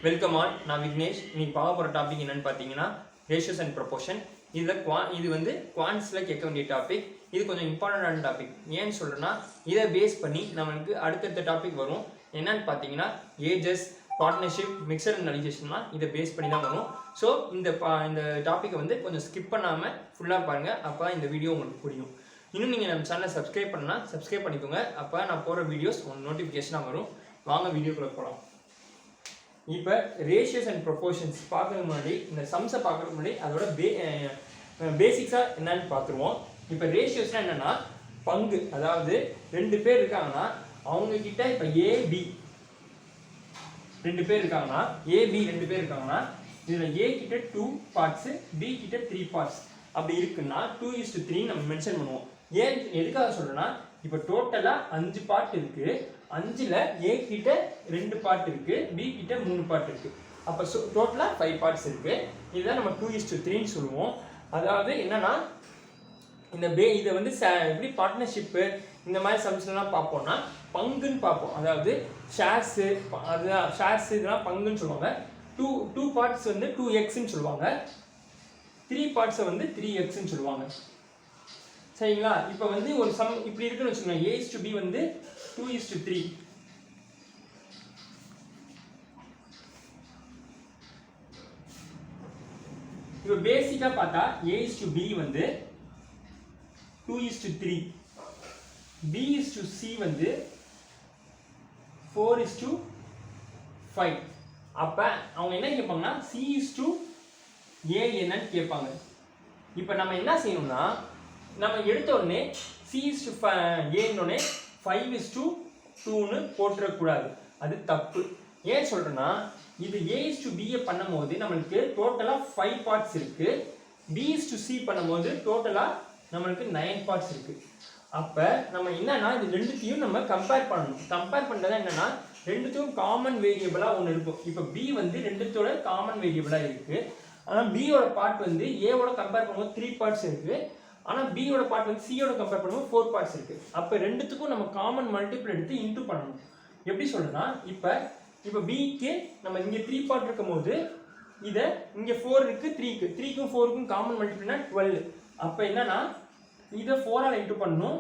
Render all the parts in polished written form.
Welcome all. நான் விக்னேஷ். இன்னைக்கு பார்க்க போகிற டாபிக் என்னன்னு பார்த்தீங்கன்னா ரேஷியோஸ் அண்ட் ப்ரொபோர்ஷன். இது வந்து குவான்ட்ஸில் கேட்க வேண்டிய டாபிக். இது கொஞ்சம் இம்பார்ட்டண்டான டாபிக். ஏன்னு சொல்கிறேன்னா இதை பேஸ் பண்ணி நம்மளுக்கு அடுத்தடுத்த டாபிக் வரும். என்னன்னு பார்த்தீங்கன்னா ஏஜஸ், பார்ட்னர்ஷிப், மிக்சர் அண்ட் அலிகேஷன்லாம் இதை பேஸ் பண்ணி தான் வரும். ஸோ இந்த டாப்பிக்கை வந்து கொஞ்சம் ஸ்கிப் பண்ணாமல் ஃபுல்லாக பாருங்கள். அப்போ இந்த வீடியோ உங்களுக்கு புரியும். இன்னும் நீங்கள் நம்ம சேனலை சப்ஸ்கிரைப் பண்ணால் சப்ஸ்கிரைப் பண்ணிக்கோங்க. அப்போ நான் போகிற வீடியோஸ் உங்களுக்கு நோட்டிஃபிகேஷனாக வரும். வாங்க வீடியோக்குள்ளே போகலாம். இப்போ ரேஷியோஸ் அண்ட் ப்ரொபோர்ஷன்ஸ் பார்க்கறதுக்கு முன்னாடி இந்த சம்ஸை பார்க்கறதுக்கு முன்னாடி அதோட பேசிக்ஸாக என்னன்னு பார்த்துருவோம். இப்போ ரேஷியோஸ்னால் என்னென்னா பங்கு. அதாவது ரெண்டு பேர் இருக்காங்கன்னா அவங்கக்கிட்ட இப்போ ஏபி ரெண்டு பேர் இருக்காங்கன்னா இதில் ஏ கிட்ட 2 பார்ட்ஸு, பி கிட்ட 3 பார்ட்ஸ் அப்படி இருக்குன்னா 2:3 நம்ம மென்ஷன் பண்ணுவோம். ஏன் எதுக்காக சொல்கிறேன்னா இப்போ டோட்டலாக 5 பார்ட் இருக்குது. 5ல் ஏ கிட்ட 2 பார்ட் இருக்குது, பி கிட்ட 3 பார்ட் இருக்குது. அப்போ டோட்டலாக 5 பார்ட்ஸ் இருக்குது. இதுதான் நம்ம 2:3ன்னு சொல்லுவோம். அதாவது என்னன்னா இதை வந்து எப்படி பார்ட்னர்ஷிப்பு இந்த மாதிரி சம்ஸ்லாம் பார்ப்போம்னா பங்குன்னு பார்ப்போம். அதாவது ஷேர்ஸு, அதுதான் ஷேர்ஸ், இதெல்லாம் பங்குன்னு சொல்லுவாங்க. டூ பார்ட்ஸ் வந்து 2xன்னு சொல்லுவாங்க. 3 பார்ட்ஸை வந்து 3xன்னு சொல்லுவாங்க. சரிங்களா? இப்போ வந்து ஒரு சம் இப்படி இருக்குன்னு வச்சுக்கோங்க. A:B வந்து 2:3. இப்போ பேசிக்காக பார்த்தா A:B வந்து 2:3, B:C வந்து 4:5. அப்போ அவங்க என்ன கேட்பாங்கன்னா C:A என்னன்னு கேட்பாங்க. இப்போ நம்ம என்ன செய்யணும்னா நம்ம எடுத்த உடனே C:A 5:2ன்னு போட்டுறக்கூடாது. அது தப்பு. ஏன் சொல்கிறேன்னா இது A:B பண்ணும்போது நம்மளுக்கு டோட்டலாக 5 பார்ட்ஸ் இருக்குது. B:C பண்ணும்போது டோட்டலாக நம்மளுக்கு 9 பார்ட்ஸ் இருக்குது. அப்போ நம்ம என்னன்னா இது ரெண்டுத்தையும் நம்ம கம்பேர் பண்ணணும். கம்பேர் பண்ணுறது என்னன்னா ரெண்டுத்தையும் காமன் வேரியபிளாக ஒன்று இருக்கும். இப்போ B வந்து ரெண்டுத்தோட காமன் வேரியபிளாக இருக்குது. ஆனால் பியோட பார்ட் வந்து ஏவோட கம்பேர் பண்ணும்போது 3 பார்ட்ஸ் இருக்குது. ஆனால் பியோட பார்ட் வந்து சியோட கம்பேர் பண்ணும்போது 4 பார்ட்ஸ் இருக்குது. அப்போ ரெண்டுத்துக்கும் நம்ம காமன் மல்டிபிள் எடுத்து இன்டூ பண்ணணும். எப்படி சொல்லுன்னா இப்போ பிக்கு நம்ம இங்கே 3 பார்ட் இருக்கும் போது இதை இங்கே 4 இருக்குது, 3க்கும் 4க்கும் காமன் மல்டிபிள்னா 12. அப்போ என்னன்னா இதை 4ஆல் இன்டூ பண்ணணும்,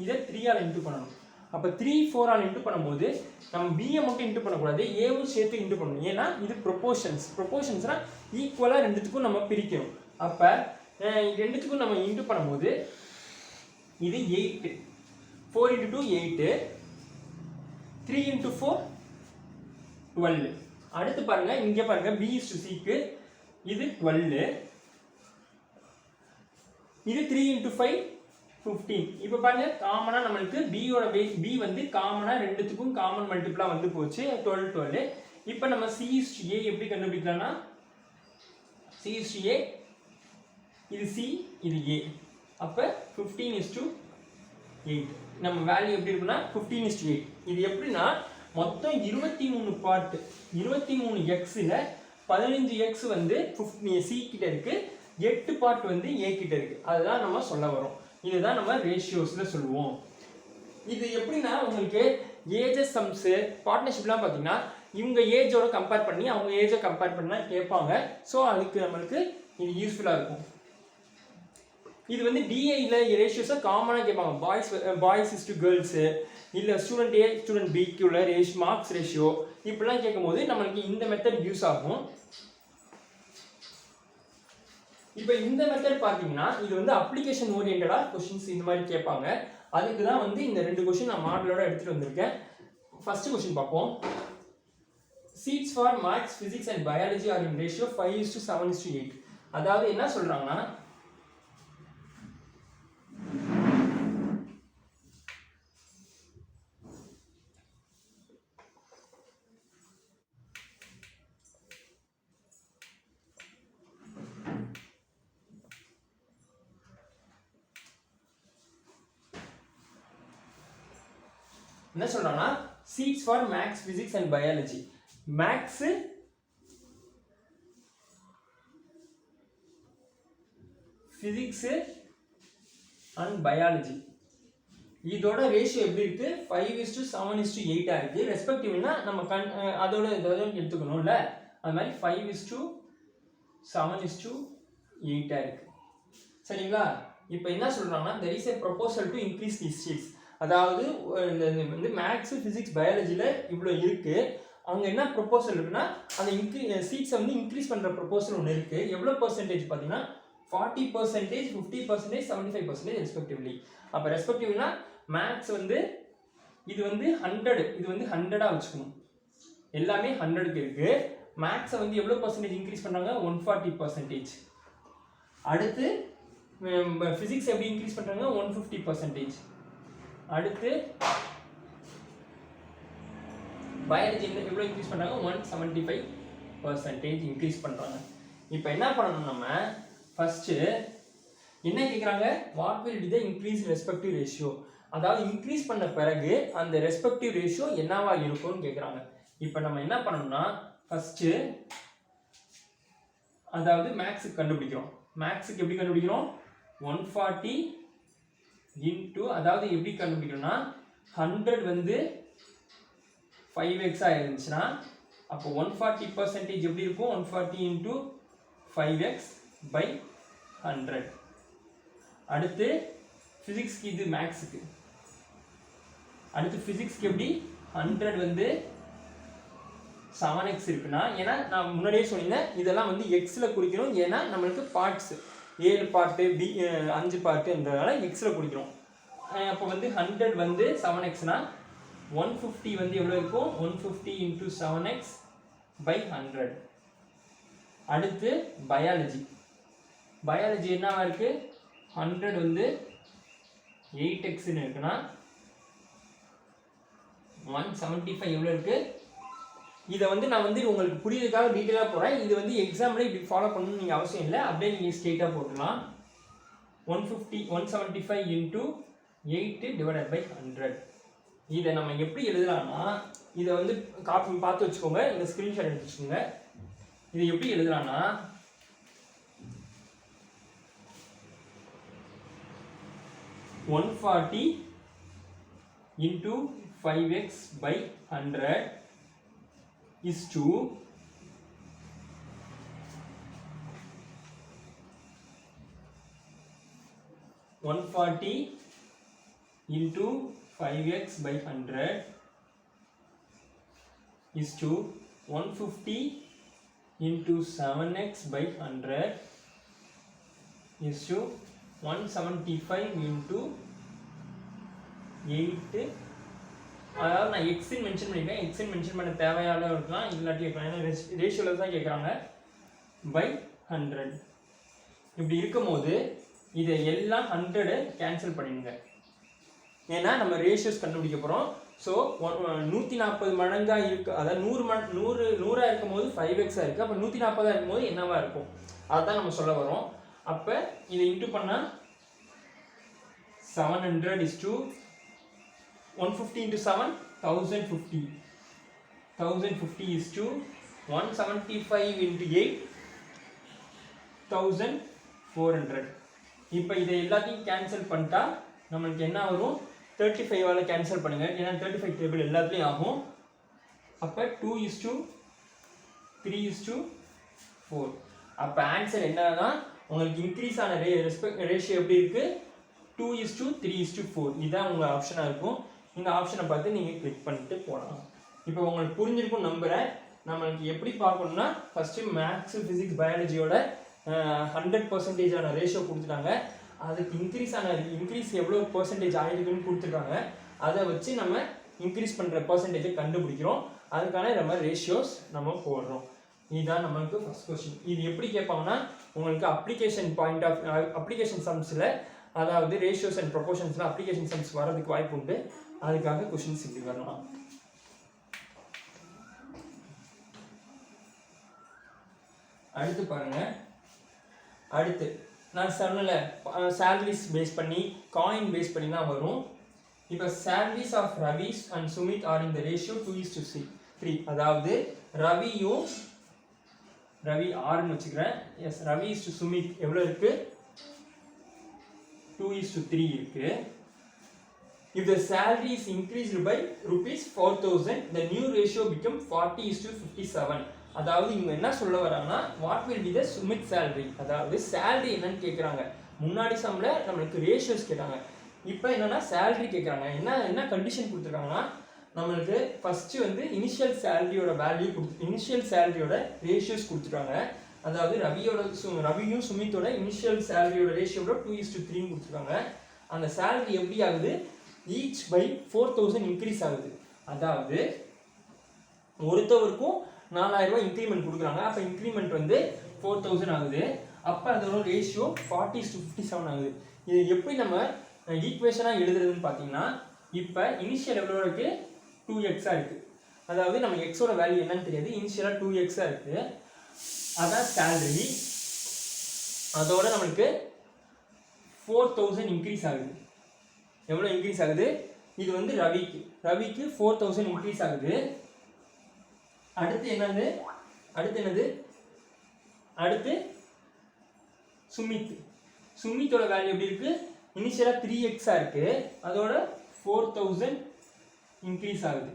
இதை 3ஆல் இன்டூ பண்ணணும். அப்போ 3 4ஆல் இன்டூ பண்ணும்போது நம்ம பியை மட்டும் இன்டூ பண்ணக்கூடாது, ஏவும் சேர்த்து இன்டூ பண்ணணும். ஏன்னா இது ப்ரொபோர்ஷன்ஸ்னால் ஈக்குவலாக ரெண்டுத்துக்கும் நம்ம பிரிக்கணும். அப்போ ரெண்டுத்துக்கும் நம்ம இன்டூ பண்ணும்போது இது 8, 4 × 2 8, 3 × 4 12. அடுத்து பாருங்க, இங்கே பாருங்க B:Cக்கு இது 12, இது 3 × 5 15. இப்போ பாருங்க காமனாக நம்மளுக்கு B வந்து காமனாக ரெண்டுத்துக்கும் காமன் மல்டிபிளாக வந்து போச்சு 12. இப்போ நம்ம C:A எப்படி கண்டுபிடிக்கலாம்னா C:A இது C, இது A. அப்போ 15:8 நம்ம வேல்யூ எப்படி இருக்குன்னா 15:8. இது எப்படின்னா மொத்தம் 23 பார்ட், 23xல 15x வந்து C கிட்ட இருக்குது, 8 பார்ட் வந்து A கிட்ட இருக்குது. அதுதான் நம்ம சொல்ல வரோம். இதுதான் நம்ம ரேஷியோஸில் சொல்லுவோம். இது எப்படின்னா உங்களுக்கு ஏஜஸ் சம்ஸு, பார்ட்னர்ஷிப்லாம் பார்த்தீங்கன்னா இவங்க ஏஜோட கம்பேர் பண்ணி அவங்க ஏஜை கம்பேர் பண்ணால் கேட்பாங்க. ஸோ அதுக்கு நம்மளுக்கு இது யூஸ்ஃபுல்லாக இருக்கும். இது வந்து டிஐயில் ரேஷியோஸை காமனாக கேட்பாங்க. பாய்ஸ் இஸ் டு கேர்ள்ஸு, இல்லை ஸ்டூடெண்ட் ஏ ஸ்டூடெண்ட் பிக்கு உள்ள மார்க்ஸ் ரேஷியோ இப்படிலாம் கேட்கும்போது நம்மளுக்கு இந்த மெத்தட் யூஸ் ஆகும். இப்போ இந்த மெத்தட் பார்த்தீங்கன்னா இது வந்து அப்ளிகேஷன் ஓரியன்டாக கொஸ்டின்ஸ் இந்த மாதிரி கேட்பாங்க. அதுக்கு தான் வந்து இந்த 2 கொஸ்டின் நான் மாடலோட எடுத்துகிட்டு வந்திருக்கேன். ஃபர்ஸ்ட் கொஸ்டின் பார்ப்போம். Seeds for maths, physics and biology R in ratio 5:7:8. அதாவது என்ன சொல்கிறாங்கன்னா என்ன சொல்றாங்கன்னா seeds for maths, physics and biology. Maths, physics and biology இதோட ரேஷியோ எப்படி இருக்கு? 5:7:8 இருக்கு. ரெஸ்பெக்டிவ்னா நம்ம அதோட எடுத்துக்கணும்ல. அது மாதிரி 5:7:8 இருக்கு. சரிங்களா? இப்போ என்ன சொல்றாங்கன்னா there is a proposal to increase these seats. அதாவது இந்த மேத்ஸ் பிசிக்ஸ் பயாலஜில இவ்வளோ இருக்கு. அங்கே என்ன ப்ரொபோசல் இருக்குன்னா அந்த சீட்ஸை வந்து இன்க்ரீஸ் பண்ணுற ப்ரொபோசல் ஒன்று இருக்கு. எவ்வளோ பர்சன்டேஜ் பார்த்தீங்கன்னா 40%, 50%, 75% ரெஸ்பெக்டிவ்லி. அப்போ ரெஸ்பெக்டிவ்னா மேத்ஸ் வந்து இது வந்து 100, இது வந்து 100ஆக வச்சுக்கணும். எல்லாமே 100க்கு இருக்கு. மேத்ஸை வந்து எவ்வளோ பர்சன்டேஜ் இன்க்ரீஸ் பண்ணுறாங்க? 140%. அடுத்து ஃபிசிக்ஸ் எப்படி இன்க்ரீஸ் பண்ணுறாங்க? 150%. அடுத்து பயாலஜி எவ்வளோ இன்க்ரீஸ் பண்ணுறாங்க? 175% இன்க்ரீஸ் பண்ணுறாங்க. இப்போ என்ன பண்ணணும், நம்ம ஃபஸ்ட்டு என்ன கேட்குறாங்க? What will be the increase respective ratio. அதாவது இன்க்ரீஸ் பண்ண பிறகு அந்த ரெஸ்பெக்டிவ் ரேஷியோ என்னவா இருக்கும்னு கேட்குறாங்க. இப்போ நம்ம என்ன பண்ணணும்னா ஃபஸ்ட்டு அதாவது மேக்ஸுக்கு கண்டுபிடிக்கிறோம். மேக்ஸுக்கு எப்படி கண்டுபிடிக்கிறோம்? 140 இன்ட்டு, அதாவது எப்படி கண்டுபிடிக்கணும்னா 100 வந்து 5x இருந்துச்சுன்னா அப்போ 140% எப்படி இருக்கும்? 140 இன்ட்டு 5x by 100. அடுத்து ஃபிசிக்ஸ்க்கு, இது மேக்ஸுக்கு. அடுத்து ஃபிசிக்ஸ்க்கு எப்படி? 100 வந்து 7x இருக்குன்னா, ஏன்னா நான் முன்னாடியே சொன்னேன் இதெல்லாம் வந்து எக்ஸில் குறிக்கணும். ஏன்னா நம்மளுக்கு பார்ட்ஸ் 7 பார்ட்டு, 5 பார்ட்டுன்றதுனால எக்ஸில் குறிக்கிறோம். அப்போ வந்து 100 வந்து 7xனா 150 வந்து எவ்வளோ இருக்கும்? 150 இன்ட்டு 7x by 100. அடுத்து பயாலஜி. பயாலஜி என்னவா இருக்கு? 100 வந்து 8xன்னு இருக்குன்னா 175 எவ்வளோ இருக்கு? இதை வந்து நான் வந்து உங்களுக்கு புரியுறதுக்காக டீட்டெயிலாக போகிறேன். இது வந்து எக்ஸாம்பிள் இப்படி ஃபாலோ பண்ணணும்னு நீங்கள் அவசியம் இல்லை. அப்படியே நீங்கள் ஸ்ட்ரெயிட்டாக போட்டுக்கலாம். 175 இன்ட்டு 8 டிவைடட் பை 100. இதை நம்ம எப்படி எழுதலாம்னா, இதை வந்து காப்பி பார்த்து வச்சுக்கோங்க, இந்த ஸ்க்ரீன்ஷாட் எடுத்து வச்சுக்கோங்க. இதை எப்படி எழுதலாம்னா 140 into 5x by 100 is to 140 into 5x by 100 is to 150 into 7x by 100 is to 175 into 8. அதாவது நான் எக்ஸின் மென்ஷன் பண்ணியிருக்கேன். எக்ஸின் மென்ஷன் பண்ண தேவையான இருக்கலாம், இல்லாட்டி இருக்கலாம். ஏன்னா ரேஷியோவில் தான் கேட்குறாங்க. பை 100 இப்படி இருக்கும் போது இதை எல்லாம் 100 கேன்சல் பண்ணிடுங்க. ஏன்னா நம்ம ரேஷியோஸ் கண்டுபிடிக்க போகிறோம். ஸோ 140 மடங்காக இருக்கு, அதாவது 100 இருக்கும் போது 5x இருக்குது. அப்போ 140 இருக்கும் போது என்னவா இருக்கும் அதுதான் நம்ம சொல்ல வரோம். அப்போ இதை இன்ட்டு பண்ணால் 700 is to 150 into 7 1050. 1050 is to 175 into 8 1400. இப்போ இதை எல்லாத்தையும் கேன்சல் பண்ணிட்டா நம்மளுக்கு என்ன வரும்? 35ஆல் கேன்சல் பண்ணுங்கள், ஏன்னா 35 டேபிள் எல்லாத்துலேயும் ஆகும். அப்போ 2:3:4. அப்போ ஆன்சர் என்னன்னா உங்களுக்கு இன்க்ரீஸ் ஆன ரேஷியோ எப்படி இருக்குது? 2:3:4. இதுதான் உங்கள் ஆப்ஷனாக இருக்கும். இந்த ஆப்ஷனை பார்த்து நீங்கள் கிளிக் பண்ணிட்டு போகலாம். இப்போ உங்களுக்கு புரிஞ்சிருக்கும் நம்புகிறேன். நம்மளுக்கு எப்படி பார்க்கணும்னா ஃபஸ்ட்டு மேத்ஸு ஃபிசிக்ஸ் பயாலஜியோட 100% ரேஷியோ கொடுத்துட்டாங்க. அதுக்கு இன்க்ரீஸ் எவ்வளோ பர்சன்டேஜ் ஆகிருக்குன்னு கொடுத்துருக்காங்க. அதை வச்சு நம்ம இன்க்ரீஸ் பண்ணுற பர்சன்டேஜை கண்டுபிடிக்கிறோம். அதுக்கான நம்ம ரேஷியோஸ் நம்ம போடுறோம். இதுதான் நம்மளுக்கு ஃபஸ்ட் கொஸ்டின். இது எப்படி கேட்பாங்கன்னா உங்களுக்கு அப்ளிகேஷன் சம்ஸில், அதாவது ரேஷியோஸ் அண்ட் ப்ரொபோர்ஷன்ஸில் அப்ளிகேஷன் சம்ஸ் வரதுக்கு வாய்ப்பு உண்டு. அதுக்காக கொஸ்டின்ஸ் இப்படி வரலாம். அடுத்து பாருங்க. அடுத்து நான் சொன்னல சேலரிஸ் பேஸ் பண்ணி, காயின் பேஸ் பண்ணி தான் வரும். இப்போ salaries of Ravi's and Sumit are in the ratio 2:3. அதாவது ரவி ஆர்னு வச்சுக்கிறேன். Yes, Ravi is to Sumit எவ்வளோ இருக்கு? 2:3 இருக்கு. If the salary is increased by rupees 4000, the new ratio become 40:57. அதாவது இவங்க என்ன சொல்ல வராங்கன்னா what will be the Sumit salary, அதாவது சேலரி என்னன்னு கேட்குறாங்க. முன்னாடி சம்ல நம்மளுக்கு ரேஷியோஸ் கேட்டாங்க, இப்போ என்னன்னா சேலரி கேட்குறாங்க. என்ன கண்டிஷன் கொடுத்துருக்காங்கன்னா நம்மளுக்கு ஃபர்ஸ்ட் வந்து இனிஷியல் சேலரியோட வேல்யூ இனிஷியல் சேலரியோட ரேஷியோஸ் கொடுத்துருக்காங்க. அதாவது ரவியும் சுமித்தோட இனிஷியல் சேலரியோட ரேஷியோட 2:3 கொடுத்துருக்காங்க. அந்த சேலரி எப்படி ஆகுது, ஈச் பை 4000 இன்க்ரீஸ் ஆகுது. அதாவது ஒருத்தவருக்கும் 4000 ரூபாய் இன்க்ரிமெண்ட் கொடுக்குறாங்க. அப்போ இன்க்ரிமெண்ட் வந்து 4000 ஆகுது. அப்போ அதோட ரேஷியோ 40:57 ஆகுது. இது எப்படி நம்ம ஈக்குவேஷனாக எழுதுறதுன்னு பார்த்தீங்கன்னா, இப்போ இனிஷியல் எவ்வளோ இருக்குது, 2x இருக்குது. அதாவது நம்ம எக்ஸோட வேல்யூ என்னன்னு தெரியாது, இனிஷியலாக 2x இருக்குது. அதான் சேலரி. அதோட நம்மளுக்கு 4000 இன்க்ரீஸ் ஆகுது. எவ்வளோ இன்க்ரீஸ் ஆகுது, இது வந்து ரவிக்கு 4000 இன்க்ரீஸ் ஆகுது. அடுத்து என்னது அடுத்து சுமித்தோட வேல்யூ எப்படி இருக்கு, இனிஷியலாக 3x இருக்கு. அதோட 4000 இன்க்ரீஸ் ஆகுது.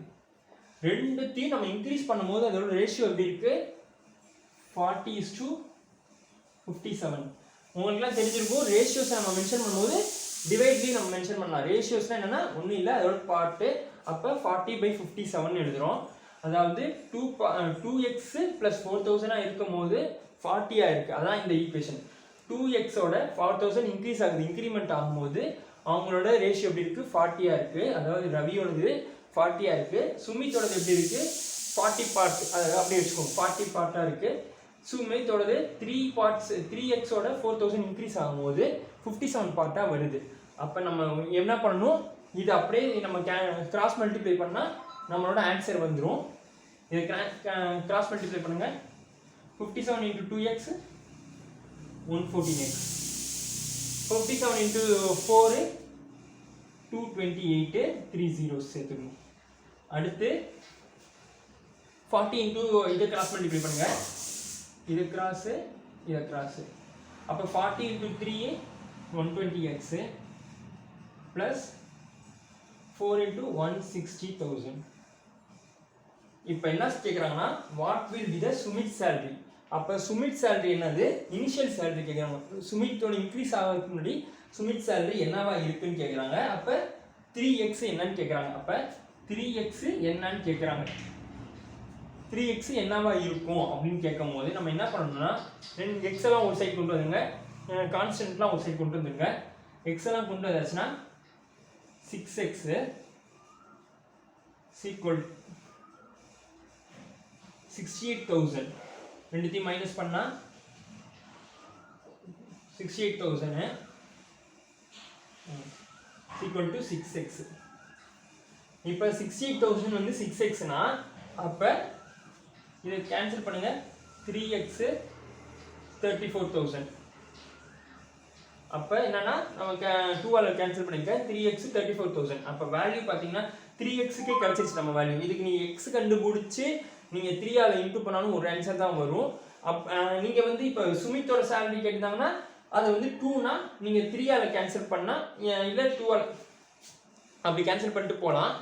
ரெண்டுத்தையும் நம்ம இன்க்ரீஸ் பண்ணும்போது அதோட ரேஷியோ எப்படி இருக்கு, 40:57. உங்களுக்குலாம் தெரிஞ்சிருக்கும், ரேஷியோஸை நம்ம மென்ஷன் பண்ணும்போது டிவைட்லேயும் நம்ம மென்ஷன் பண்ணலாம். ரேஷியோஸ்னால் என்னென்னா ஒன்றும் இல்லை, அதோட பார்ட்டு. அப்போ 40/57 எழுதுகிறோம். அதாவது 2x + 4000 இருக்கும் போது 40 இருக்குது. அதான் இந்த ஈக்குவேஷன். 2xோட 4000 இன்க்ரீஸ் ஆகுது, இன்க்ரிமெண்ட் ஆகும்போது அவங்களோட ரேஷியோ எப்படி இருக்குது, 40 இருக்குது. அதாவது ரவியோடது 40 இருக்குது. சுமித்தோடது எப்படி இருக்குது, 40 பார்ட், அது அப்படியே வச்சுக்கோங்க, 40 பார்ட்டாக இருக்குது. சுமித்தோடது 3xோட 4000 இன்க்ரீஸ் ஆகும்போது 57 பார்ட்டாக வருது. அப்போ நம்ம என்ன பண்ணணும், இது அப்படியே நம்ம கிராஸ் மல்டிப்ளை பண்ணால் நம்மளோட ஆன்சர் வந்துடும். இதை கிராஸ் மல்டிப்ளை பண்ணுங்க. 57 × 2x 114x, 57 × 4 228, 3 zeros சேர்த்துக்கணும். அடுத்து 40 × இதை கிராஸ் மல்டிப்ளை பண்ணுங்க, இது கிராஸு இதை கிராஸு. அப்போ 40 × 3 120x ப்ளஸ் 4 × 160,000. இப்போ என்ன கேட்குறாங்கன்னா what will be the Sumit salary. அப்போ சுமித் சேலரி என்னது, இனிஷியல் சேலரி கேட்குறாங்க. சுமித்தோட இன்க்ரீஸ் ஆகிறதுக்கு முன்னாடி சுமித் சேலரி என்னவா இருக்குன்னு கேட்குறாங்க. அப்போ 3x என்னன்னு கேட்குறாங்க. அப்போ 3x என்னன்னு கேட்குறாங்க. 3x என்னவா இருக்கும் அப்படின்னு கேட்கும் போது நம்ம என்ன பண்ணணும்னா, எக்ஸ் எல்லாம் ஒரு சைடு கொண்டு வந்துங்க, கான்ஸ்டன்ட்லாம் ஒரு சைடு கொண்டு வந்துருங்க. எக்ஸ் எல்லாம் கொண்டு வந்தாச்சுன்னா 6x ஈக்குவல் 68,000. ரெண்டுத்தையும் மைனஸ் பண்ணா 68,000 ஈக்குவல் டு 6x. இப்போ 68,000 வந்து 6xனா அப்போ இதை கேன்சல் பண்ணுங்க, 3x 34,000. அப்போ என்னன்னா நமக்கு 2ஆல் கேன்சல் பண்ணிக்க 3x 34,000. அப்போ வேல்யூ பார்த்தீங்கன்னா 3xக்கே கிடச்சிருச்சு நம்ம வேல்யூ. இதுக்கு நீங்கள் x கண்டுபிடிச்சி நீங்கள் 3ஆல் இன்ட்டு பண்ணாலும் ஒரு ஆன்சர் தான் வரும். நீங்கள் வந்து இப்போ சுமித்தோட சேலரி கேட்டிருந்தாங்கன்னா அது வந்து 2னா நீங்கள் 3ஆல் கேன்சல் பண்ணால் இல்லை 2ஆல் அப்படி கேன்சல் பண்ணிட்டு போகலாம்.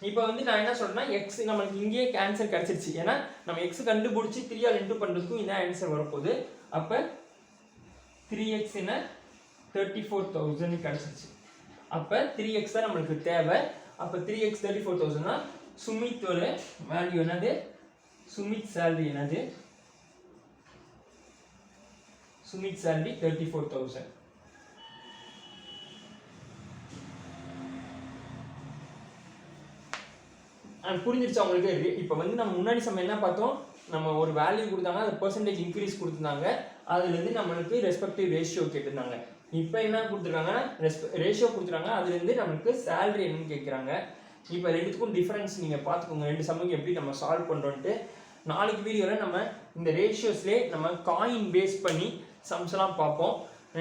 இப்போ வந்து நான் என்ன சொல்கிறேன்னா எக்ஸ் நம்மளுக்கு இங்கேயே ஆன்சர் கிடச்சிருச்சு. ஏன்னா நம்ம எக்ஸ் கண்டுபிடிச்சி 3ஆல் இன்ட்டு பண்ணுறதுக்கும் இதான் ஆன்சர் வரப்போகுது. அப்போ 3x 34,000 கிடச்சிருச்சு. அப்போ 3x தான் நம்மளுக்கு தேவை. அப்போ 3x 34,000னா சுமித்தோட வேல்யூ என்னது, சுமித் சேலரி என்னது, சுமித் சேலரி 34,000. புரிஞ்சிருச்சா உங்களுக்கு? இப்போ வந்து நம்ம முன்னாடி சமயம் என்ன பார்த்தோம், நம்ம ஒரு வேல்யூ கொடுத்தாங்க, அது பெர்சன்டேஜ் இன்க்ரீஸ் கொடுத்துருந்தாங்க, அதுலேருந்து நம்மளுக்கு ரெஸ்பெக்டிவ் ரேஷியோ கேட்டிருந்தாங்க. இப்போ என்ன கொடுத்துருக்காங்க, ரேஷியோ கொடுத்துருக்காங்க, அதுலேருந்து நம்மளுக்கு சேலரி என்னன்னு கேட்குறாங்க. இப்போ ரெண்டுத்துக்கும் டிஃபரன்ஸ் நீங்கள் பார்த்துக்கோங்க, ரெண்டு சம்முக்கு எப்படி நம்ம சால்வ் பண்ணுறோன்ட்டு. நாளைக்கு வீடியோவில் நம்ம இந்த ரேஷியோஸ்லேயே நம்ம காயின் பேஸ் பண்ணி சம்ஸ்லாம் பார்ப்போம்.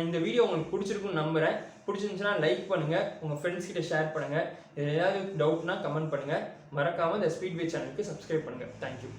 இந்த வீடியோ உங்களுக்கு பிடிச்சிருக்குன்னு நம்புகிறேன். பிடிச்சிருந்துச்சுன்னா லைக் பண்ணுங்கள், உங்கள் ஃப்ரெண்ட்ஸ் கிட்ட ஷேர் பண்ணுங்கள். இது ஏதாவது டவுட்னா கமெண்ட் பண்ணுங்கள். மறக்காமல் இந்த ஸ்பீட்வே சேனலுக்கு சப்ஸ்கிரைப் பண்ணுங்கள். தேங்க்யூ.